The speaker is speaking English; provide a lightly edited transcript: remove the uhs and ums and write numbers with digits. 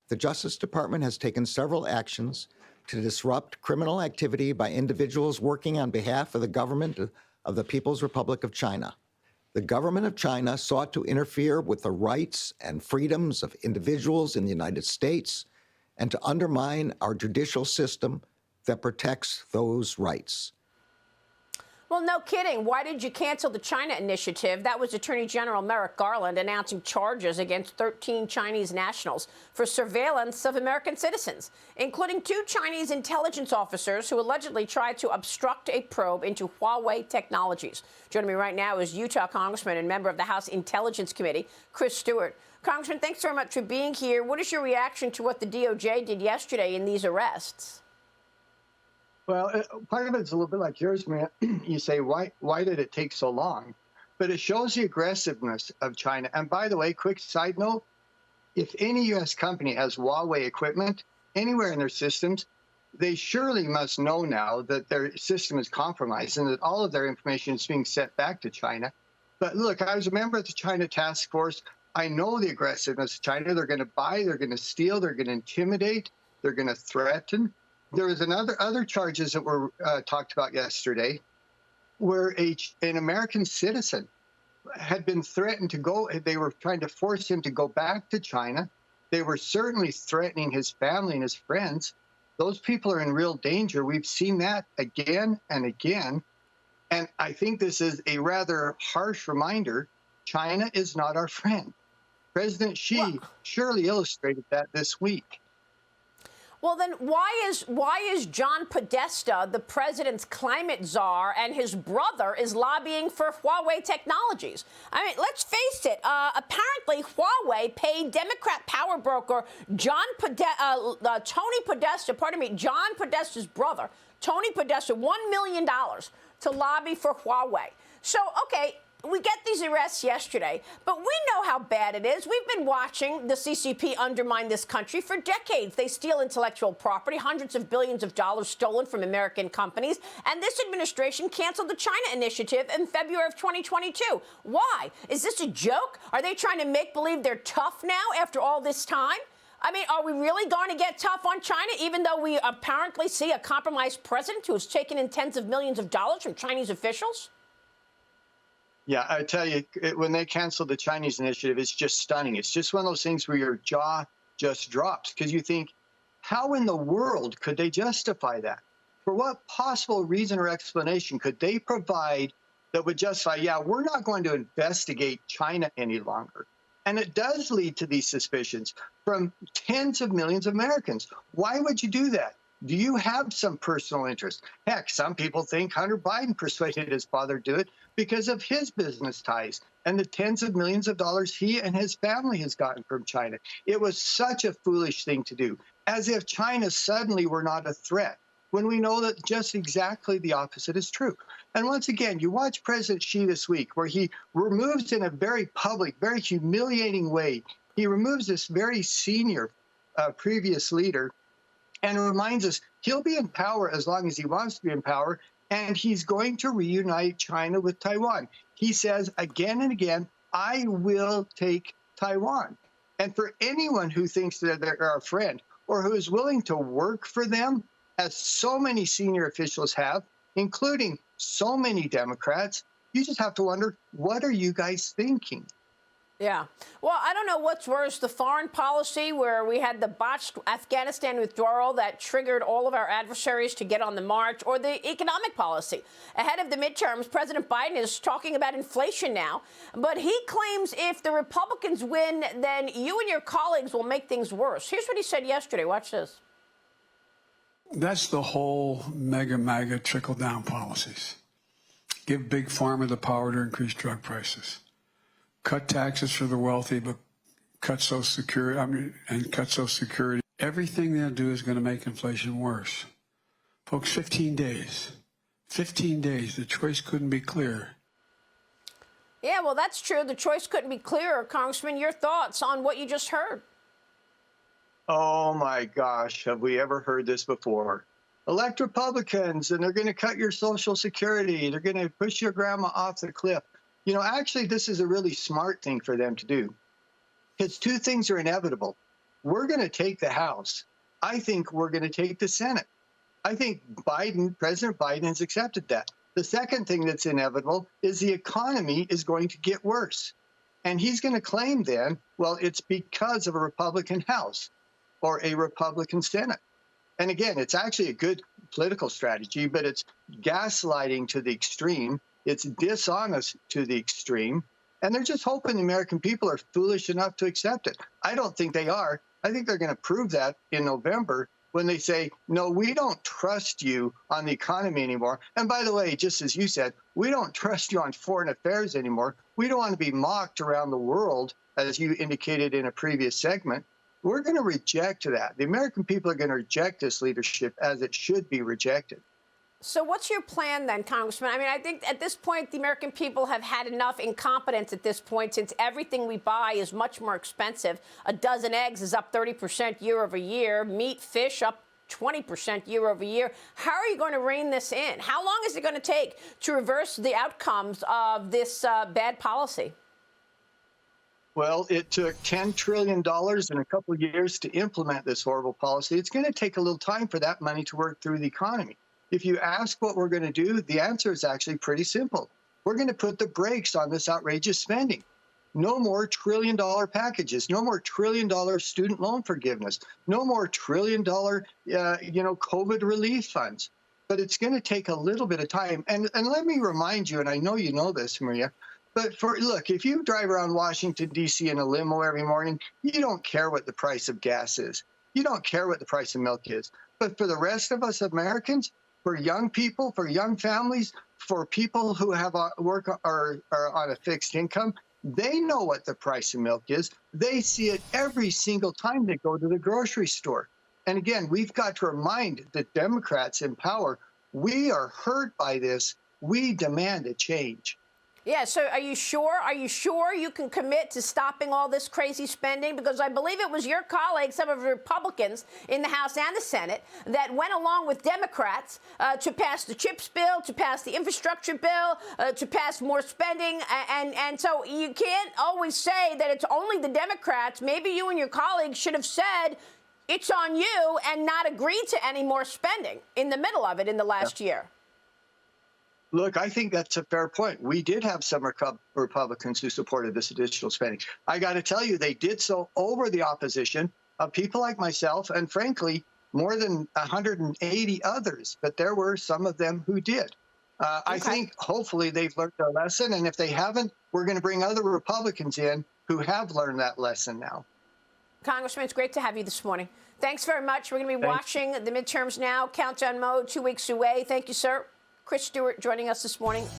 the Justice Department has taken several actions to disrupt criminal activity by individuals working on behalf of the government of the People's Republic of China. The government of China sought to interfere with the rights and freedoms of individuals in the United States and to undermine our judicial system that protects those rights. Well, no kidding. Why did you cancel the China initiative? That was Attorney General Merrick Garland announcing charges against 13 Chinese nationals for surveillance of American citizens, including 2 Chinese intelligence officers who allegedly tried to obstruct a probe into Huawei technologies. Joining me right now is Utah Congressman and member of the House Intelligence Committee, Chris Stewart. Congressman, thanks very much for being here. What is your reaction to what the DOJ did yesterday in these arrests? Well, part of it's a little bit like yours, man. You say, why did it take so long? But it shows the aggressiveness of China. And by the way, quick side note, if any U.S. company has Huawei equipment anywhere in their systems, they surely must know now that their system is compromised and that all of their information is being sent back to China. But look, I was a member of the China Task Force. I know the aggressiveness of China. They're going to buy, they're going to steal, they're going to intimidate, they're going to threaten. There was other charges that were talked about yesterday where an American citizen had been threatened to go. They were trying to force him to go back to China. They were certainly threatening his family and his friends. Those people are in real danger. We've seen that again and again. And I think this is a rather harsh reminder. China is not our friend. President Xi surely illustrated that this week. Well, then why is John Podesta, the president's climate czar, and his brother is lobbying for Huawei technologies? I mean, let's face it. Apparently, Huawei paid Democrat power broker John Podesta's brother, Tony Podesta, $1 million to lobby for Huawei. So, okay, we get these arrests yesterday, but we know how bad it is. We've been watching the CCP undermine this country for decades. They steal intellectual property, hundreds of billions of dollars stolen from American companies, and this administration canceled the China initiative in February of 2022. Why? Is this a joke? Are they trying to make believe they're tough now after all this time? I mean, are we really going to get tough on China, even though we apparently see a compromised president who has taken in tens of millions of dollars from Chinese officials? Yeah, I tell you, when they canceled the Chinese initiative, it's just stunning. It's just one of those things where your jaw just drops because you think, how in the world could they justify that? For what possible reason or explanation could they provide that would justify, yeah, we're not going to investigate China any longer? And it does lead to these suspicions from tens of millions of Americans. Why would you do that? Do you have some personal interest? Heck, some people think Hunter Biden persuaded his father to do it because of his business ties and the tens of millions of dollars he and his family has gotten from China. It was such a foolish thing to do, as if China suddenly were not a threat, when we know that just exactly the opposite is true. And once again, you watch President Xi this week, where he removes in a very public, very humiliating way, he removes this very senior previous leader and reminds us he'll be in power as long as he wants to be in power, and he's going to reunite China with Taiwan. He says again and again, I will take Taiwan. And for anyone who thinks that they're our friend or who is willing to work for them, as so many senior officials have, including so many Democrats, you just have to wonder, what are you guys thinking? Yeah. Well, I don't know what's worse, the foreign policy where we had the botched Afghanistan withdrawal that triggered all of our adversaries to get on the march, or the economic policy. Ahead of the midterms, President Biden is talking about inflation now, but he claims if the Republicans win, then you and your colleagues will make things worse. Here's what he said yesterday. Watch this. That's the whole MAGA trickle-down policies. Give Big Pharma the power to increase drug prices. Cut taxes for the wealthy, but cut Social Security, cut Social Security. Everything they'll do is going to make inflation worse. Folks, 15 days. 15 days. The choice couldn't be clearer. Yeah, well, that's true. The choice couldn't be clearer. Congressman, your thoughts on what you just heard? Oh, my gosh. Have we ever heard this before? Elect Republicans, and they're going to cut your Social Security. They're going to push your grandma off the cliff. You know, actually, this is a really smart thing for them to do. Because two things are inevitable. we're going to take the House. I think we're going to take the Senate. I think President Biden has accepted that. The second thing that's inevitable is the economy is going to get worse. And he's going to claim then, well, it's because of a Republican House or a Republican Senate. And again, it's actually a good political strategy, but it's gaslighting to the extreme. It's dishonest to the extreme. And they're just hoping the American people are foolish enough to accept it. I don't think they are. I think they're going to prove that in November when they say, no, we don't trust you on the economy anymore. And by the way, just as you said, we don't trust you on foreign affairs anymore. We don't want to be mocked around the world, as you indicated in a previous segment. We're going to reject that. The American people are going to reject this leadership as it should be rejected. So what's your plan then, Congressman? I mean, I think at this point, the American people have had enough incompetence at this point, since everything we buy is much more expensive. A dozen eggs is up 30% year over year. Meat, fish up 20% year over year. How are you going to rein this in? How long is it going to take to reverse the outcomes of this bad policy? Well, it took $10 trillion in a couple of years to implement this horrible policy. It's going to take a little time for that money to work through the economy. If you ask what we're going to do, the answer is actually pretty simple. We're going to put the brakes on this outrageous spending. No more trillion-dollar packages. No more trillion-dollar student loan forgiveness. No more trillion-dollar, COVID relief funds. But it's going to take a little bit of time. And let me remind you, and I know you know this, Maria, but look, if you drive around Washington, D.C. in a limo every morning, you don't care what the price of gas is. You don't care what the price of milk is. But for the rest of us Americans, for young people, for young families, for people who have work or are on a fixed income, they know what the price of milk is. They see it every single time they go to the grocery store. And again, we've got to remind the Democrats in power, we are hurt by this. We demand a change. Yeah, so are you sure? Are you sure you can commit to stopping all this crazy spending? Because I believe it was your colleagues, some of the Republicans in the House and the Senate, that went along with Democrats to pass the CHIPS bill, to pass the infrastructure bill, to pass more spending. And so you can't always say that it's only the Democrats. Maybe you and your colleagues should have said it's on you and not agreed to any more spending in the middle of it in the last year. Look, I think that's a fair point. We did have some Republicans who supported this additional spending. I got to tell you, they did so over the opposition of people like myself and, frankly, more than 180 others. But there were some of them who did. I think hopefully they've learned their lesson. And if they haven't, we're going to bring other Republicans in who have learned that lesson now. Congressman, it's great to have you this morning. Thanks very much. We're going to be watching the midterms now. Countdown mode, 2 weeks away. Thank you, sir. Chris Stewart joining us this morning.